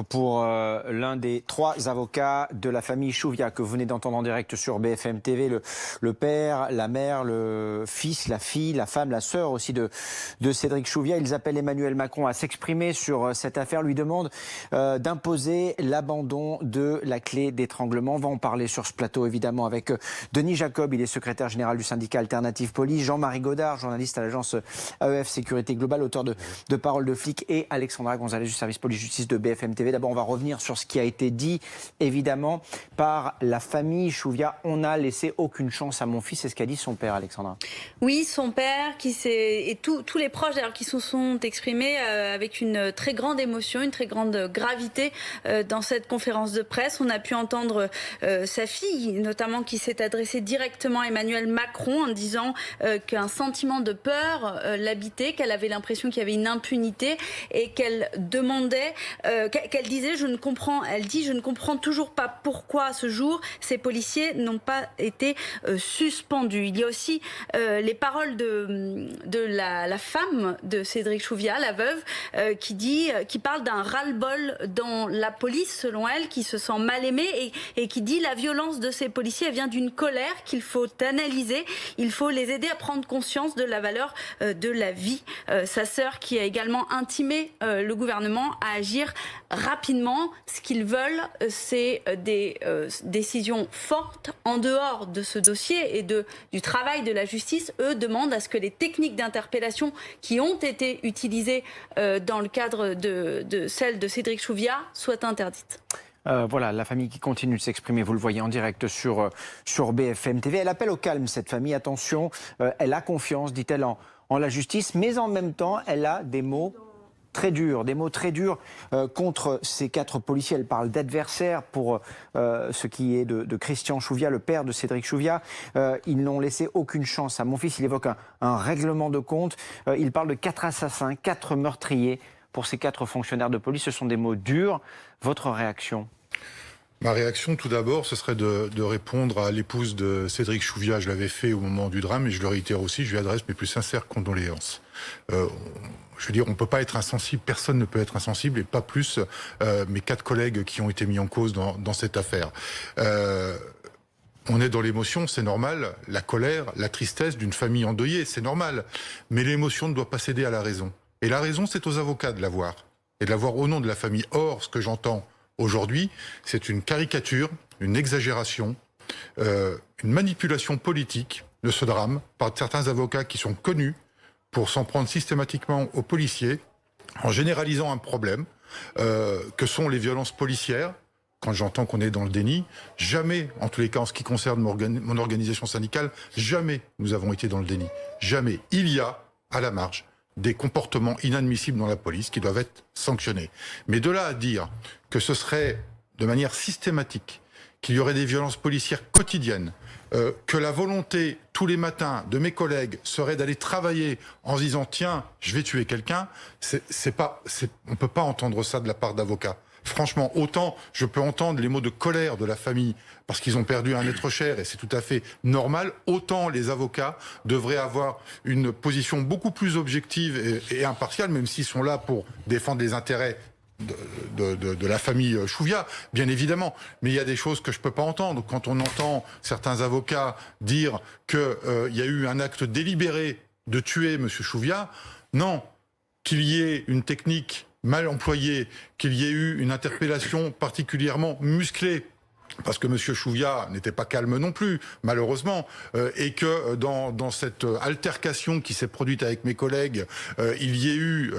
Pour l'un des 3 avocats de la famille Chouviat que vous venez d'entendre en direct sur BFM TV, le père, la mère, le fils, la fille, la femme, la sœur aussi de Cédric Chouviat. Ils appellent Emmanuel Macron à s'exprimer sur cette affaire, lui demandent d'imposer l'abandon de la clé d'étranglement. On va en parler sur ce plateau évidemment avec Denis Jacob, il est secrétaire général du syndicat Alternative Police, Jean-Marie Godard, journaliste à l'agence AEF Sécurité Globale, auteur de Paroles de flics, et Alexandra Gonzalez du service police-justice de BFM TV. D'abord, on va revenir sur ce qui a été dit, évidemment, par la famille Chouviat. On n'a laissé aucune chance à mon fils, c'est ce qu'a dit son père, Alexandra. Oui, son père et tous les proches d'ailleurs qui se sont exprimés avec une très grande émotion, une très grande gravité dans cette conférence de presse. On a pu entendre sa fille, notamment, qui s'est adressée directement à Emmanuel Macron en disant qu'un sentiment de peur l'habitait, qu'elle avait l'impression qu'il y avait une impunité et qu'elle demandait, qu'elle disait, je ne comprends toujours pas pourquoi à ce jour ces policiers n'ont pas été suspendus. Il y a aussi les paroles de la femme de Cédric Chouviat, la veuve, qui parle d'un ras-le-bol dans la police, selon elle, qui se sent mal aimée et qui dit la violence de ces policiers vient d'une colère qu'il faut analyser. Il faut les aider à prendre conscience de la valeur de la vie. Sa sœur qui a également intimé le gouvernement à agir rapidement. Ce qu'ils veulent, c'est des décisions fortes en dehors de ce dossier et du travail de la justice. Eux demandent à ce que les techniques d'interpellation qui ont été utilisées dans le cadre de celle de Cédric Chouviat soient interdites. Voilà, la famille qui continue de s'exprimer, vous le voyez en direct sur BFM TV. Elle appelle au calme, cette famille, attention, elle a confiance, dit-elle, en la justice, mais en même temps, elle a des mots très durs, contre ces 4 policiers. Elle parle d'adversaires pour ce qui est de Christian Chouviat, le père de Cédric Chouviat. Ils n'ont laissé aucune chance à mon fils. Il évoque un règlement de compte. Il parle de 4 assassins, 4 meurtriers pour ces 4 fonctionnaires de police. Ce sont des mots durs. Votre réaction ? Ma réaction, tout d'abord, ce serait de répondre à l'épouse de Cédric Chouviat. Je l'avais fait au moment du drame et je le réitère aussi. Je lui adresse mes plus sincères condoléances. Je veux dire, on ne peut pas être insensible, personne ne peut être insensible, et pas plus mes 4 collègues qui ont été mis en cause dans cette affaire. On est dans l'émotion, c'est normal, la colère, la tristesse d'une famille endeuillée, c'est normal. Mais l'émotion ne doit pas céder à la raison. Et la raison, c'est aux avocats de l'avoir, et de l'avoir au nom de la famille. Or, ce que j'entends aujourd'hui, c'est une caricature, une exagération, une manipulation politique de ce drame par certains avocats qui sont connus pour s'en prendre systématiquement aux policiers, en généralisant un problème que sont les violences policières. Quand j'entends qu'on est dans le déni, jamais, en tous les cas en ce qui concerne mon organisation syndicale, jamais nous avons été dans le déni. Jamais. Il y a, à la marge, des comportements inadmissibles dans la police qui doivent être sanctionnés. Mais de là à dire que ce serait de manière systématique, qu'il y aurait des violences policières quotidiennes, que la volonté tous les matins de mes collègues serait d'aller travailler en se disant tiens, je vais tuer quelqu'un, on peut pas entendre ça de la part d'avocats. Franchement, autant je peux entendre les mots de colère de la famille parce qu'ils ont perdu un être cher et c'est tout à fait normal, autant les avocats devraient avoir une position beaucoup plus objective et impartiale, même s'ils sont là pour défendre les intérêts de la famille Chouviat, bien évidemment. Mais il y a des choses que je peux pas entendre. Quand on entend certains avocats dire qu'il y a eu un acte délibéré de tuer M. Chouviat, non. Qu'il y ait une technique mal employée, qu'il y ait eu une interpellation particulièrement musclée, parce que M. Chouviat n'était pas calme non plus, malheureusement, et que dans cette altercation qui s'est produite avec mes collègues, il y ait eu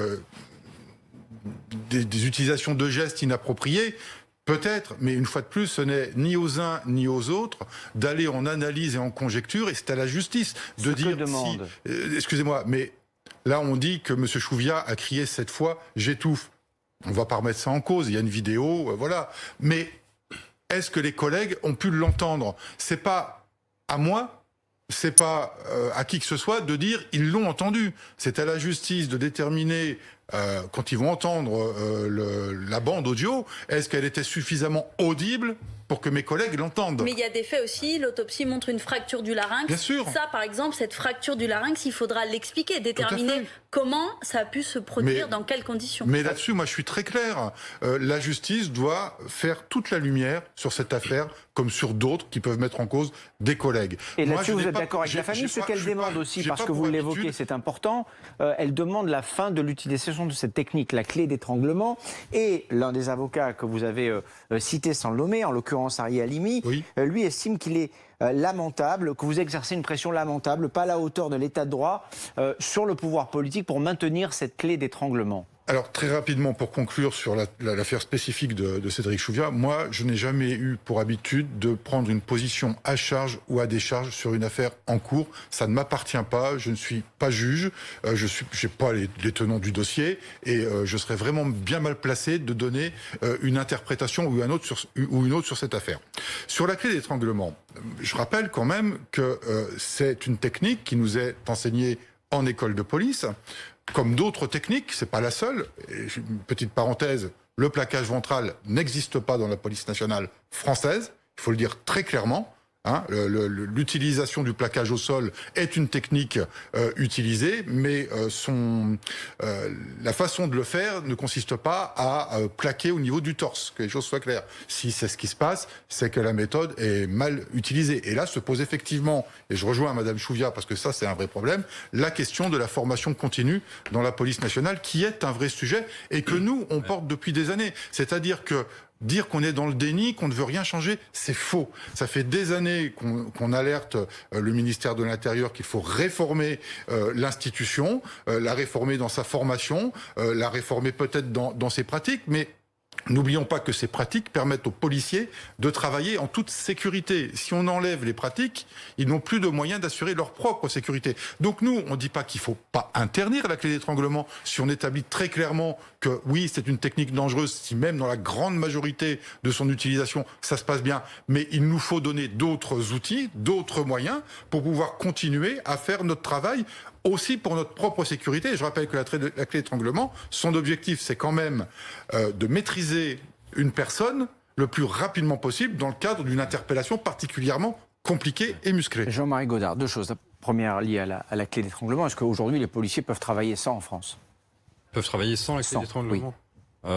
des utilisations de gestes inappropriés, peut-être, mais une fois de plus, ce n'est ni aux uns ni aux autres d'aller en analyse et en conjecture, et c'est à la justice de dire si... excusez-moi, mais là on dit que M. Chouviat a crié 7 fois « j'étouffe ». On ne va pas remettre ça en cause, il y a une vidéo, voilà. Mais est-ce que les collègues ont pu l'entendre? C'est pas à moi, c'est pas à qui que ce soit de dire ils l'ont entendu. C'est à la justice de déterminer quand ils vont entendre la bande audio, est-ce qu'elle était suffisamment audible pour que mes collègues l'entendent. Mais il y a des faits aussi, l'autopsie montre une fracture du larynx. Bien sûr. Ça, par exemple, cette fracture du larynx, il faudra l'expliquer, déterminer comment ça a pu se produire, dans quelles conditions. Mais là-dessus, moi, je suis très clair. La justice doit faire toute la lumière sur cette affaire, comme sur d'autres qui peuvent mettre en cause des collègues. Et là-dessus, vous êtes d'accord avec la famille? Ce qu'elle demande aussi, parce que vous l'évoquez, c'est important, elle demande la fin de l'utilisation de cette technique, la clé d'étranglement. Et l'un des avocats que vous avez cité sans le nommer, en l'occurrence Ari Halimi, lui estime qu'il est lamentable, que vous exercez une pression lamentable, pas à la hauteur de l'état de droit, sur le pouvoir politique pour maintenir cette clé d'étranglement. Alors, très rapidement, pour conclure sur l'affaire spécifique de Cédric Chouviat, moi, je n'ai jamais eu pour habitude de prendre une position à charge ou à décharge sur une affaire en cours. Ça ne m'appartient pas, je ne suis pas juge, je n'ai pas les tenants du dossier, et je serais vraiment bien mal placé de donner une interprétation ou une autre sur cette affaire. Sur la clé d'étranglement, je rappelle quand même que c'est une technique qui nous est enseignée en école de police. Comme d'autres techniques, c'est pas la seule. Et une petite parenthèse, le plaquage ventral n'existe pas dans la police nationale française. Il faut le dire très clairement. L'utilisation du plaquage au sol est une technique utilisée, mais la façon de le faire ne consiste pas à plaquer au niveau du torse, que les choses soient claires. Si c'est ce qui se passe, c'est que la méthode est mal utilisée. Et là se pose effectivement, et je rejoins Madame Chouviat parce que ça c'est un vrai problème, la question de la formation continue dans la police nationale, qui est un vrai sujet et que nous on porte depuis des années. C'est-à-dire que dire qu'on est dans le déni, qu'on ne veut rien changer, c'est faux. Ça fait des années qu'on alerte le ministère de l'Intérieur qu'il faut réformer l'institution, la réformer dans sa formation, la réformer peut-être dans ses pratiques, mais n'oublions pas que ces pratiques permettent aux policiers de travailler en toute sécurité. Si on enlève les pratiques, ils n'ont plus de moyens d'assurer leur propre sécurité. Donc nous, on ne dit pas qu'il ne faut pas interdire la clé d'étranglement si on établit très clairement que oui, c'est une technique dangereuse, si même dans la grande majorité de son utilisation, ça se passe bien. Mais il nous faut donner d'autres outils, d'autres moyens pour pouvoir continuer à faire notre travail aussi pour notre propre sécurité. Et je rappelle que la clé d'étranglement, son objectif, c'est quand même de maîtriser une personne le plus rapidement possible dans le cadre d'une interpellation particulièrement compliquée et musclée. Jean-Marie Godard, deux choses. La première liée à la clé d'étranglement. Est-ce qu'aujourd'hui, les policiers peuvent travailler sans en France? Ils peuvent travailler sans la clé d'étranglement? Oui.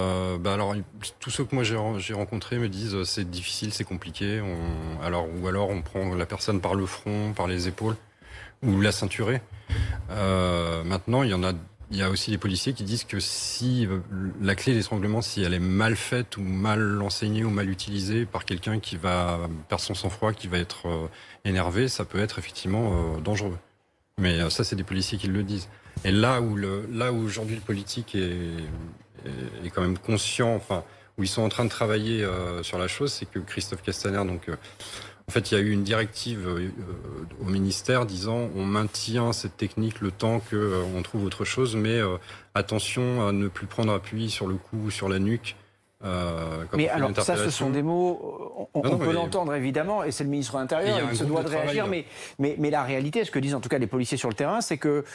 Alors, tous ceux que moi j'ai rencontrés me disent c'est difficile, c'est compliqué. Ou alors on prend la personne par le front, par les épaules, ou la ceinturée. Maintenant, il y a aussi des policiers qui disent que si la clé d'étranglement, si elle est mal faite ou mal enseignée ou mal utilisée par quelqu'un qui va perdre son sang-froid, qui va être énervé, ça peut être effectivement dangereux. Mais ça, c'est des policiers qui le disent. Et là où aujourd'hui le politique est quand même conscient, enfin, où ils sont en train de travailler sur la chose, c'est que Christophe Castaner, donc... En fait, il y a eu une directive au ministère disant on maintient cette technique le temps qu'on trouve autre chose, mais attention à ne plus prendre appui sur le cou ou sur la nuque. Mais alors, ça, ce sont des mots, on peut l'entendre évidemment, et c'est le ministre de l'Intérieur, il se doit de réagir, mais la réalité, ce que disent en tout cas les policiers sur le terrain, c'est que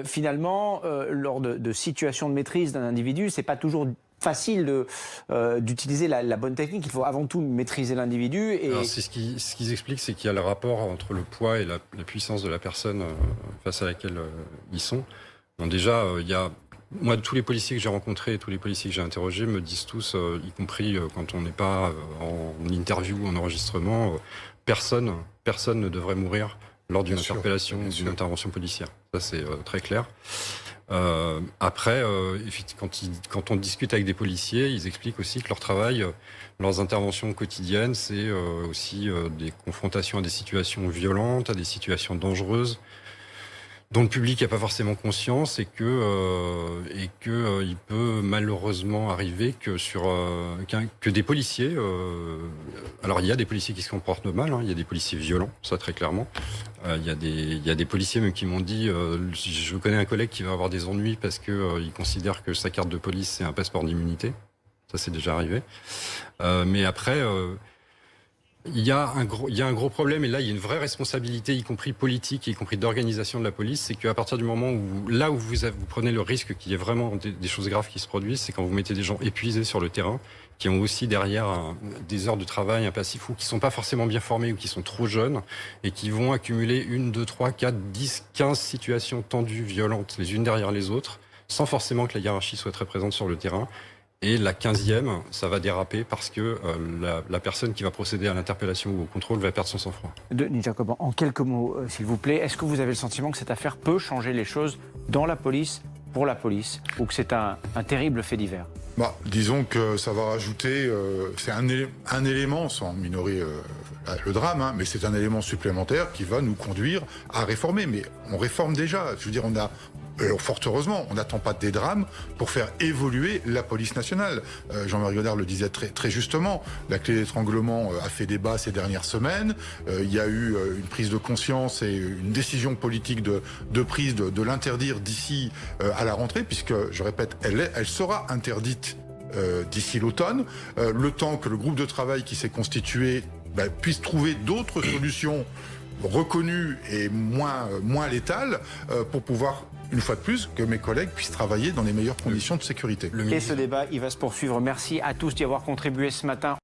finalement, lors de situations de maîtrise d'un individu, c'est pas toujours facile d'utiliser la bonne technique. Il faut avant tout maîtriser l'individu. Et... Ce qu'ils expliquent, c'est qu'il y a le rapport entre le poids et la puissance de la personne face à laquelle ils sont. Bon, déjà, moi, tous les policiers que j'ai rencontrés, tous les policiers que j'ai interrogés me disent tous, y compris quand on n'est pas en interview ou en enregistrement, personne ne devrait mourir lors d'une interpellation ou d'une intervention policière. Ça, c'est très clair. Après, quand on discute avec des policiers, ils expliquent aussi que leur travail, leurs interventions quotidiennes, c'est aussi des confrontations à des situations violentes, à des situations dangereuses, dont le public n'a pas forcément conscience, et que il peut malheureusement arriver que des policiers, alors il y a des policiers qui se comportent mal, il y a des policiers violents, ça très clairement. Il y a des policiers même qui m'ont dit, je connais un collègue qui va avoir des ennuis parce que il considère que sa carte de police c'est un passeport d'immunité. Ça c'est déjà arrivé. Mais après. Il y a un gros problème, et là il y a une vraie responsabilité, y compris politique, y compris d'organisation de la police, c'est qu'à partir du moment où vous prenez le risque qu'il y ait vraiment des choses graves qui se produisent, c'est quand vous mettez des gens épuisés sur le terrain, qui ont aussi derrière des heures de travail, un passif, ou qui sont pas forcément bien formés ou qui sont trop jeunes et qui vont accumuler 1, 2, 3, 4, 10, 15 situations tendues, violentes, les unes derrière les autres, sans forcément que la hiérarchie soit très présente sur le terrain. Et la 15e, ça va déraper parce que la personne qui va procéder à l'interpellation ou au contrôle va perdre son sang-froid. Denis Jacob, en quelques mots, s'il vous plaît, est-ce que vous avez le sentiment que cette affaire peut changer les choses dans la police, pour la police, ou que c'est un terrible fait divers? Disons que ça va rajouter, c'est un élément, sans minorer le drame, hein, mais c'est un élément supplémentaire qui va nous conduire à réformer. Mais on réforme déjà. Je veux dire, fort heureusement, on n'attend pas des drames pour faire évoluer la police nationale. Jean-Marie Godard le disait très justement, la clé d'étranglement a fait débat ces dernières semaines. Il y a eu une prise de conscience et une décision politique de prise de l'interdire d'ici à la rentrée, puisque, je répète, elle sera interdite d'ici l'automne, le temps que le groupe de travail qui s'est constitué puisse trouver d'autres solutions reconnues et moins létales pour pouvoir, une fois de plus, que mes collègues puissent travailler dans les meilleures conditions de sécurité. Et ce débat, il va se poursuivre. Merci à tous d'y avoir contribué ce matin.